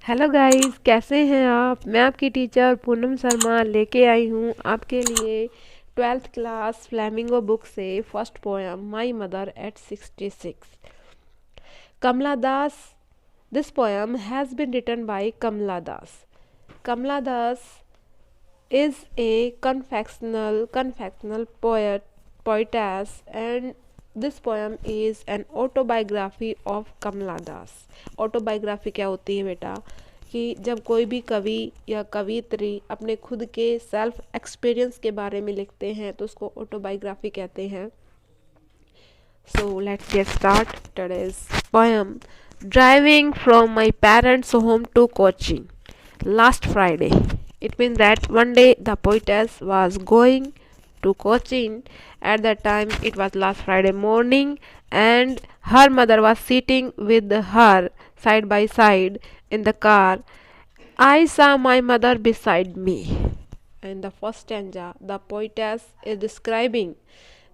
Hello guys, कैसे हैं आप। मैं आपकी टीचर पूनम शर्मा लेके आई हूँ आपके लिए 12th क्लास फ्लैमिंगो बुक से first poem My Mother at 66। Kamala Das. This poem has been written by Kamala Das. Kamala Das is a confectional poetess, and this poem is an autobiography of Kamala Das. Autobiography क्या होती है बेटा, कि जब कोई भी कवि या कवियत्री अपने खुद के सेल्फ एक्सपीरियंस के बारे में लिखते हैं तो उसको ऑटोबायोग्राफी कहते हैं. So let's get start today's poem. Driving from my parents' home to Kochi last Friday. It means that one day the poetess was going to Cochin. At that time it was last Friday morning, and her mother was sitting with her side by side in the car. I saw my mother beside me. In the first stanza, the poetess is describing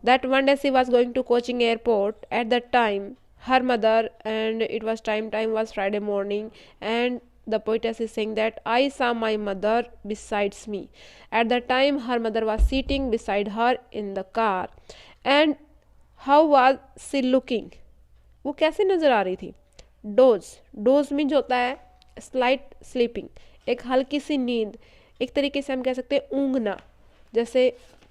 that one day she was going to Cochin airport. At that time her mother, and it was time was Friday morning, and the poetess is saying that I saw my mother besides me. At that time her mother was sitting beside her in the car. And how was she looking? वो कैसे नजर आ रही थी? Dose mean जो होता है slight sleeping, एक हल्की सी नींद. एक तरीके से हम कह सकते हैं ऊँघना, जैसे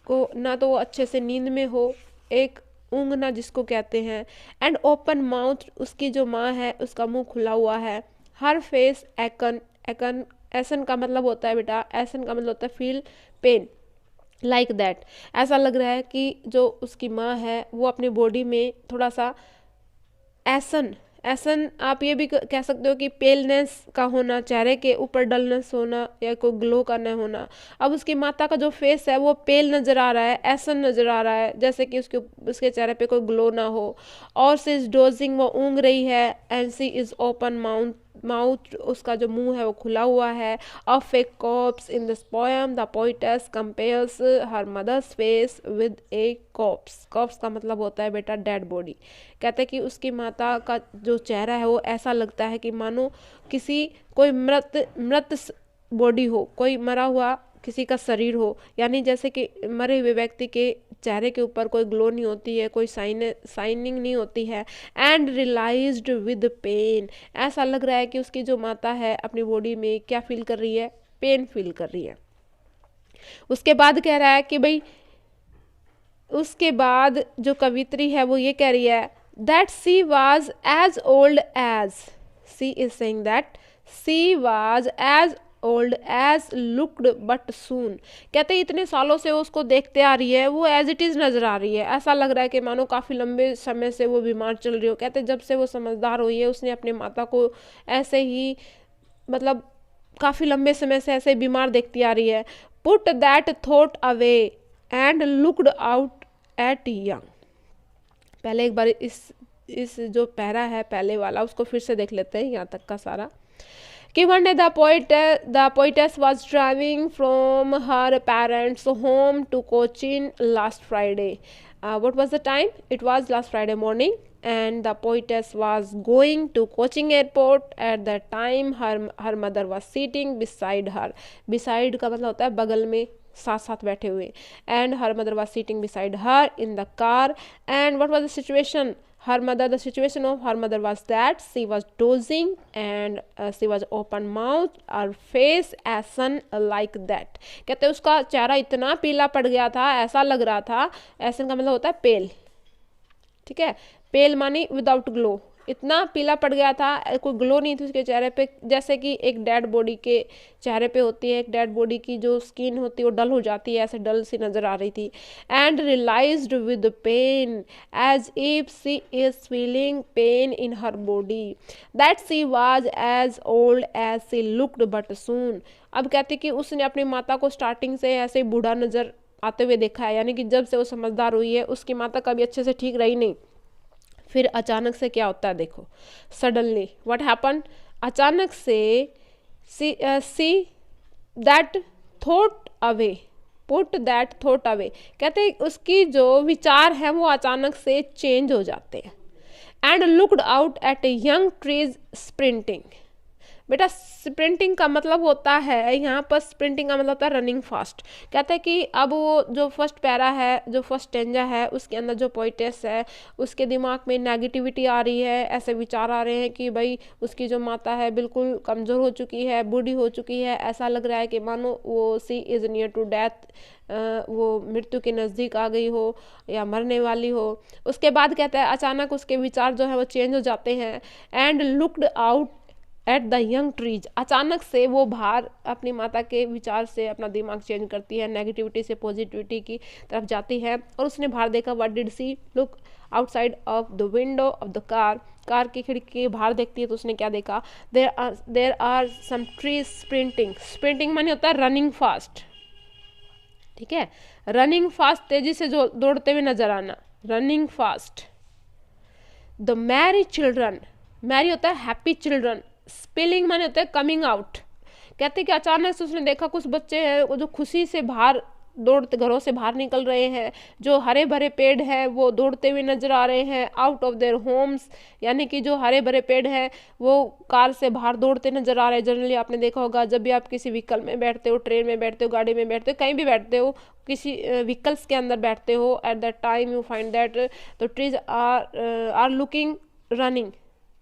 को ना तो वो अच्छे से नींद में हो, एक ऊँघना जिसको कहते हैं. एंड ओपन माउथ, उसकी जो माँ है उसका मुंह खुला हुआ है. हर फेस एकन एसन का मतलब होता है बेटा, एसन का मतलब होता है फील पेन, लाइक दैट. ऐसा लग रहा है कि जो उसकी माँ है वो अपनी बॉडी में थोड़ा सा एसन एसन आप ये भी कह सकते हो कि पेलनेस का होना, चेहरे के ऊपर डलनेस होना या कोई ग्लो का न होना. अब उसकी माता का जो फेस है वो पेल नज़र आ रहा है, एसन नज़र आ रहा है, जैसे कि उसके चेहरे पे कोई ग्लो ना हो. और सी इज़ डोजिंग, वो ऊँघ रही है. And she is open mouth, उसका जो मुंह है वो खुला हुआ है. Of a corpse. In this poem the poetess compares her mother's face with a corpse. Corpse का मतलब होता है बेटा डेड बॉडी. कहते हैं कि उसकी माता का जो चेहरा है वो ऐसा लगता है कि मानो किसी कोई मृत बॉडी हो, कोई मरा हुआ किसी का शरीर हो. यानी जैसे कि मरे हुए व्यक्ति के चेहरे के ऊपर कोई ग्लो नहीं होती है, कोई शाइनिंग नहीं होती है. And realised with pain. ऐसा लग रहा है कि उसकी जो माता है अपनी बॉडी में क्या फील कर रही है? पेन फील कर रही है. उसके बाद कह रहा है कि भाई, उसके बाद जो कवित्री है वो ये कह रही है that she was as old as. She is saying that she was as old as looked but soon. कहते हैं इतने सालों से वो उसको देखते आ रही है, वो एज इट इज़ नज़र आ रही है. ऐसा लग रहा है कि मानो काफ़ी लंबे समय से वो बीमार चल रही हो. कहते हैं जब से वो समझदार हुई है उसने अपनी माता को ऐसे ही, मतलब काफ़ी लंबे समय से ऐसे बीमार देखती आ रही है. Put that thought away and looked out at young. पहले एक बार इस जो पैरा है पहले वाला उसको फिर से देख लेते हैं यहाँ तक का सारा. कि one day the poetess was driving from her parents' home to Cochin last Friday. What was the time? It was last Friday morning, and the poetess was going to Cochin airport. At that time her mother was sitting beside her. Beside का मतलब होता है बगल में, साथ साथ बैठे हुए. And her mother was sitting beside her in the car. And what was the situation? The situation of her mother was that she was dozing, and she was open mouth, her face ashen like that. कहते हैं उसका चेहरा इतना पीला पड़ गया था, ऐसा लग रहा था. एसन का मतलब होता है पेल, ठीक है. पेल मानी विदाउट ग्लो. इतना पीला पड़ गया था, कोई ग्लो नहीं थी उसके चेहरे पे, जैसे कि एक डेड बॉडी के चेहरे पे होती है. एक डेड बॉडी की जो स्किन होती है वो डल हो जाती है, ऐसे डल सी नज़र आ रही थी. And realised with pain as if she is feeling pain in her body. That she was as old as she looked but soon. अब कहती कि उसने अपनी माता को स्टार्टिंग से ऐसे बूढ़ा नज़र आते हुए देखा है, यानी कि जब से वो समझदार हुई है उसकी माता कभी अच्छे से ठीक रही नहीं. फिर अचानक से क्या होता है देखो. सडनली व्हाट हैपन, अचानक से see that thought away, put that thought away. कहते हैं उसकी जो विचार है वो अचानक से चेंज हो जाते हैं. And looked out at a young trees sprinting. बेटा स्प्रिंटिंग का मतलब होता है, यहाँ पर स्प्रिंटिंग का मतलब होता है रनिंग फास्ट। कहते हैं कि अब वो जो फर्स्ट पैरा है, जो फर्स्ट स्टेंजा है, उसके अंदर जो पोइटेस है उसके दिमाग में नेगेटिविटी आ रही है, ऐसे विचार आ रहे हैं कि भाई उसकी जो माता है बिल्कुल कमज़ोर हो चुकी है, बूढ़ी हो चुकी है, ऐसा लग रहा है कि मानो वो सी इज़ नियर टू डेथ, वो मृत्यु के नज़दीक आ गई हो या मरने वाली हो। उसके बाद कहता है अचानक उसके विचार जो है वो चेंज हो जाते हैं। And looked out at the young trees, अचानक से वो बाहर अपनी माता के विचार से अपना दिमाग चेंज करती है, नेगेटिविटी से पॉजिटिविटी की तरफ जाती है। और उसने बाहर देखा, what did she look outside of the window of the car की खिड़की के बाहर देखती है तो उसने क्या देखा, there are some trees sprinting. Sprinting माने होता है रनिंग फास्ट, ठीक है, रनिंग फास्ट, तेजी से जो दौड़ते हुए नजर आना, running fast. The merry children, merry होता है हैप्पी चिल्ड्रन, स्पिलिंग माने होता है कमिंग आउट। कहते कि अचानक से उसने देखा कुछ बच्चे हैं वो जो खुशी से बाहर दौड़ते घरों से बाहर निकल रहे हैं, जो हरे भरे पेड़ हैं वो दौड़ते हुए नजर आ रहे हैं आउट ऑफ देयर होम्स, यानी कि जो हरे भरे पेड़ हैं वो कार से बाहर दौड़ते नजर आ रहे हैं। जनरली आपने देखा होगा जब भी आप किसी व्हीकल में बैठते हो, ट्रेन में बैठते हो, गाड़ी में बैठते हो, कहीं भी बैठते हो, किसी व्हीकल्स के अंदर बैठते हो, at that time you find that the trees are looking running,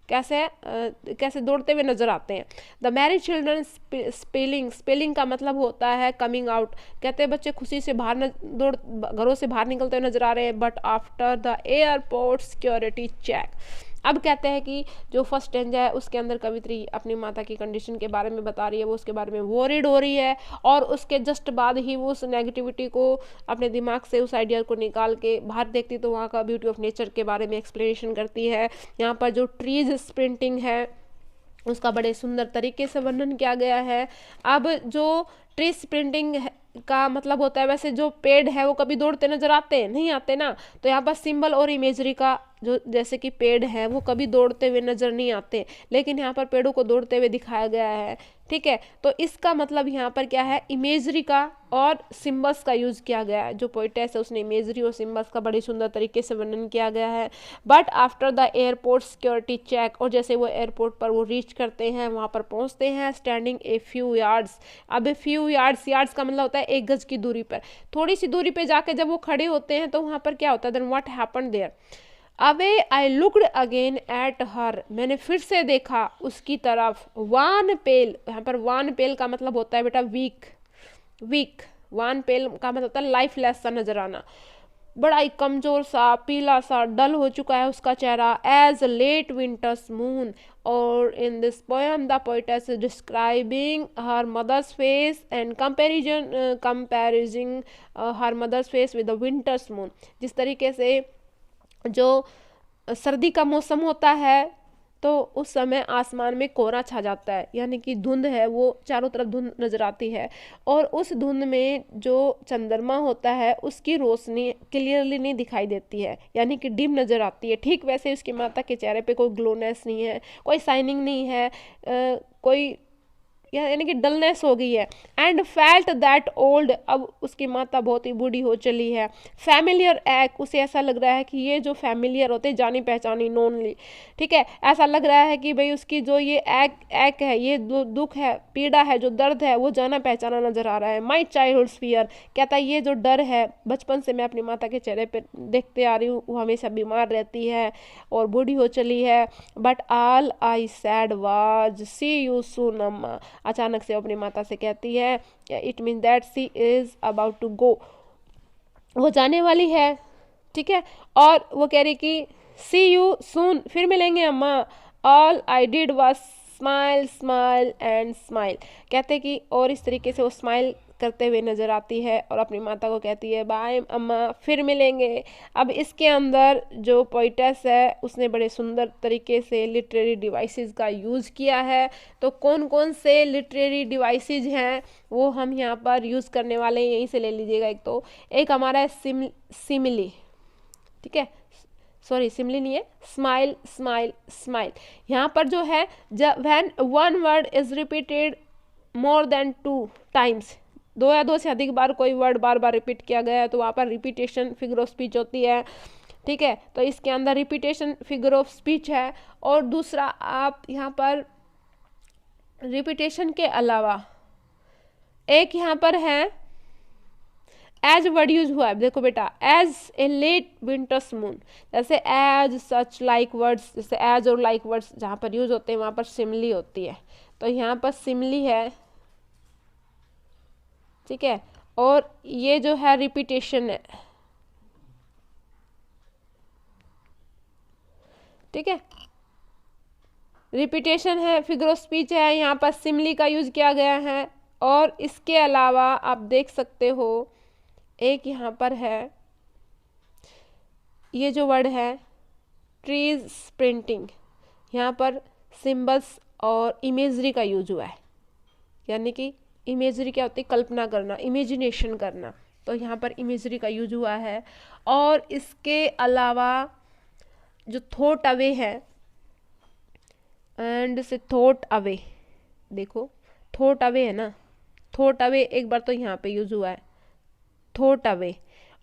कैसे दौड़ते हुए नजर आते हैं। द मैरिड चिल्ड्रन स्पेलिंग का मतलब होता है कमिंग आउट। कहते हैं बच्चे खुशी से बाहर दौड़ घरों से बाहर निकलते हुए नजर आ रहे हैं, but after the airport security check. अब कहते हैं कि जो फर्स्ट स्टेंजा है उसके अंदर कवित्री अपनी माता की कंडीशन के बारे में बता रही है, वो उसके बारे में वॉरिड हो रही है, और उसके जस्ट बाद ही वो उस नेगेटिविटी को अपने दिमाग से, उस आइडिया को निकाल के बाहर देखती तो वहाँ का ब्यूटी ऑफ नेचर के बारे में एक्सप्लेनेशन करती है। यहाँ पर जो ट्रीज स्प्रिंटिंग है उसका बड़े सुंदर तरीके से वर्णन किया गया है। अब जो ट्री स्प्रिंटिंग का मतलब होता है, वैसे जो पेड़ है वो कभी दौड़ते नजर आते हैं, नहीं आते ना, तो यहाँ पर सिंबल और इमेजरी का, जो जैसे कि पेड़ है वो कभी दौड़ते हुए नजर नहीं आते, लेकिन यहाँ पर पेड़ों को दौड़ते हुए दिखाया गया है, ठीक है। तो इसका मतलब यहाँ पर क्या है, इमेजरी का और सिंबल्स का यूज किया गया है। जो पोइटेस है उसने इमेजरी और सिंबल्स का बड़ी सुंदर तरीके से वर्णन किया गया है। But after the airport security check, और जैसे वो एयरपोर्ट पर वो रीच करते हैं, वहाँ पर पहुँचते हैं, स्टैंडिंग ए फ्यू यार्ड्स। अब ए फ्यू यार्ड्स का मतलब होता है 1 गज की दूरी पर, थोड़ी सी दूरी पे जाके जब वो खड़े होते हैं तो वहाँ पर क्या होता है, then what happened there, away I looked again at her, मैंने फिर से देखा उसकी तरफ। वान पेल, यहाँ पर वान पेल का मतलब होता है बेटा वीक, वान पेल का मतलब होता है लाइफलेस सा नजर आना, बड़ा ही कमजोर सा, पीला सा, डल हो चुका है उसका चेहरा, एज लेट विंटर्स मून। और in this poem the poetess is describing her mother's face and comparing her mother's face with the winter's moon. जिस तरीके से जो सर्दी का मौसम होता है तो उस समय आसमान में कोहरा छा जाता है, यानी कि धुंध है, वो चारों तरफ धुंध नजर आती है, और उस धुंध में जो चंद्रमा होता है उसकी रोशनी क्लियरली नहीं दिखाई देती है, यानी कि डिम नजर आती है। ठीक वैसे उसकी माता के चेहरे पे कोई ग्लोनेस नहीं है, कोई शाइनिंग नहीं है, कोई यानी कि डलनेस हो गई है। एंड फेल्ट दैट ओल्ड, अब उसकी माता बहुत ही बूढ़ी हो चली है। फैमिलियर एक, उसे ऐसा लग रहा है कि ये जो फैमिलियर होते जानी पहचानी, नोनली, ठीक है, ऐसा लग रहा है कि भाई उसकी जो ये एक है, ये दुख है, पीड़ा है, जो दर्द है, वो जाना पहचाना नजर आ रहा है। माई चाइल्डहुड फियर, कहता है ये जो डर है बचपन से मैं अपनी माता के चेहरे पर देखते आ रही हूँ, वो हमेशा बीमार रहती है और बूढ़ी हो चली है। But all I said was see you soon Amma, अचानक से अपनी माता से कहती है, it mean that she is about to go, वो जाने वाली है, ठीक है। और वो कह रही कि सी यू सून, फिर मिलेंगे अम्मा। All I did was smile smile and smile, कहते कि और इस तरीके से वो स्माइल करते हुए नजर आती है और अपनी माता को कहती है बाय अम्मा, फिर मिलेंगे। अब इसके अंदर जो पोइटेस है उसने बड़े सुंदर तरीके से लिटरेरी डिवाइसेस का यूज़ किया है। तो कौन कौन से लिटरेरी डिवाइसेस हैं वो हम यहाँ पर यूज़ करने वाले हैं, यहीं से ले लीजिएगा। एक हमारा है सिमिली, ठीक है, सॉरी सिमिली नहीं है, स्माइल स्माइल स्माइल। यहाँ पर जो है when one word is repeated more than 2 times, 2 या 2 से अधिक बार कोई वर्ड बार बार रिपीट किया गया है तो वहाँ पर रिपीटेशन फिगर ऑफ स्पीच होती है, ठीक है। तो इसके अंदर रिपीटेशन फिगर ऑफ स्पीच है। और दूसरा आप यहाँ पर रिपीटेशन के अलावा एक यहाँ पर है एज वर्ड यूज हुआ है। देखो बेटा, as a late winter's moon, जैसे एज, सच, लाइक वर्ड्स, जैसे एज और लाइक वर्ड्स जहाँ पर यूज होते हैं वहाँ पर सिमिली होती है, तो यहाँ पर सिमिली है, ठीक है। और ये जो है रिपीटेशन है, ठीक है, रिपीटेशन है, फिगर ऑफ स्पीच है, यहाँ पर सिमिली का यूज किया गया है। और इसके अलावा आप देख सकते हो एक यहाँ पर है, ये जो वर्ड है ट्रीज प्रिंटिंग, यहाँ पर सिंबल्स और इमेजरी का यूज हुआ है, यानी कि इमेजरी क्या होती है, कल्पना करना, इमेजिनेशन करना, तो यहाँ पर इमेजरी का यूज हुआ है। और इसके अलावा जो थॉट अवे है, एंड से थॉट अवे, देखो थॉट अवे है ना, थॉट अवे एक बार तो यहाँ पे यूज हुआ है थॉट अवे,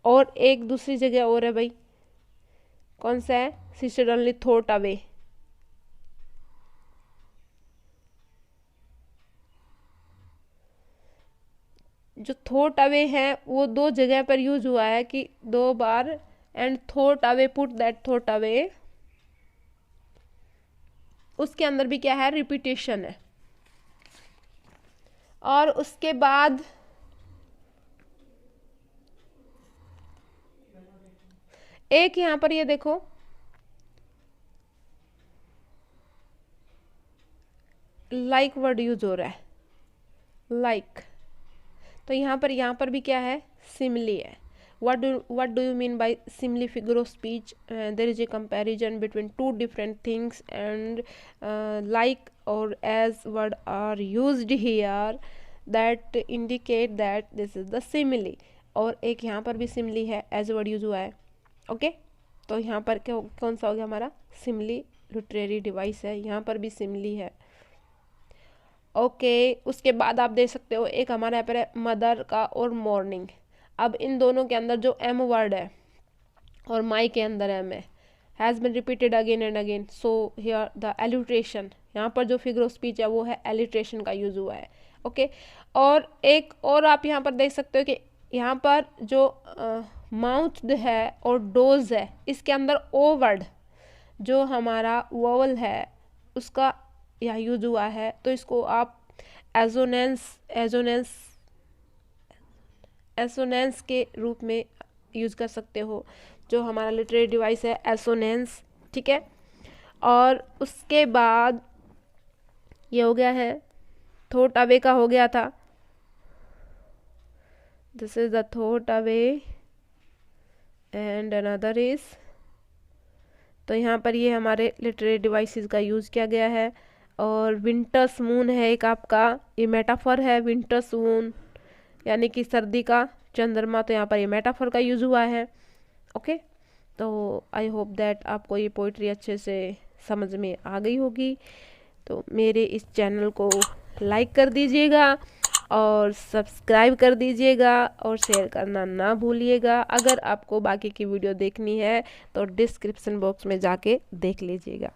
और एक दूसरी जगह और है भाई, कौन सा है, शी सडनली थॉट अवे, जो थॉट अवे है वो दो जगह पर यूज हुआ है कि दो बार, and thought away, put that thought away, उसके अंदर भी क्या है, रिपीटेशन है। और उसके बाद एक यहाँ पर ये देखो, लाइक वर्ड यूज हो रहा है, लाइक, तो यहाँ पर भी क्या है, सिमिली है। what do you mean by simile figure of speech? There is a comparison between two different things, and like or as word are used here that indicate that this is the simile। और एक यहाँ पर भी simile है, as word use हुआ है, okay. तो यहाँ पर क्या कौन सा हो गया हमारा, सिमिली लिटरेरी डिवाइस है, यहाँ पर भी सिमिली है, ओके। उसके बाद आप देख सकते हो एक हमारा यहाँ पर है मदर का और मॉर्निंग। अब इन दोनों के अंदर जो एम वर्ड है और माई के अंदर एम है, has been repeated again and again, so here the alliteration, यहाँ पर जो फिगर ऑफ स्पीच है वो है एलिट्रेशन का यूज हुआ है, ओके। और एक और आप यहाँ पर देख सकते हो कि यहाँ पर जो माउथ है और डोज है, इसके अंदर ओ वर्ड जो हमारा वोवल है उसका यहाँ यूज हुआ है, तो इसको आप एसोनेंस के रूप में यूज कर सकते हो, जो हमारा लिटरेरी डिवाइस है एसोनेंस, ठीक है। और उसके बाद ये हो गया है, थॉट अवे का हो गया था, this is the thought away, and another is, तो यहाँ पर ये हमारे लिटरेरी डिवाइसेस का यूज किया गया है। और विंटर्स मून है एक आपका, ये मेटाफर है, विंटर्स मून यानी कि सर्दी का चंद्रमा, तो यहाँ पर ये मेटाफर का यूज हुआ है, ओके। तो आई होप दैट आपको ये पोइट्री अच्छे से समझ में आ गई होगी। तो मेरे इस चैनल को लाइक कर दीजिएगा और सब्सक्राइब कर दीजिएगा और शेयर करना ना भूलिएगा। अगर आपको बाकी की वीडियो देखनी है तो डिस्क्रिप्शन बॉक्स में जाके देख लीजिएगा।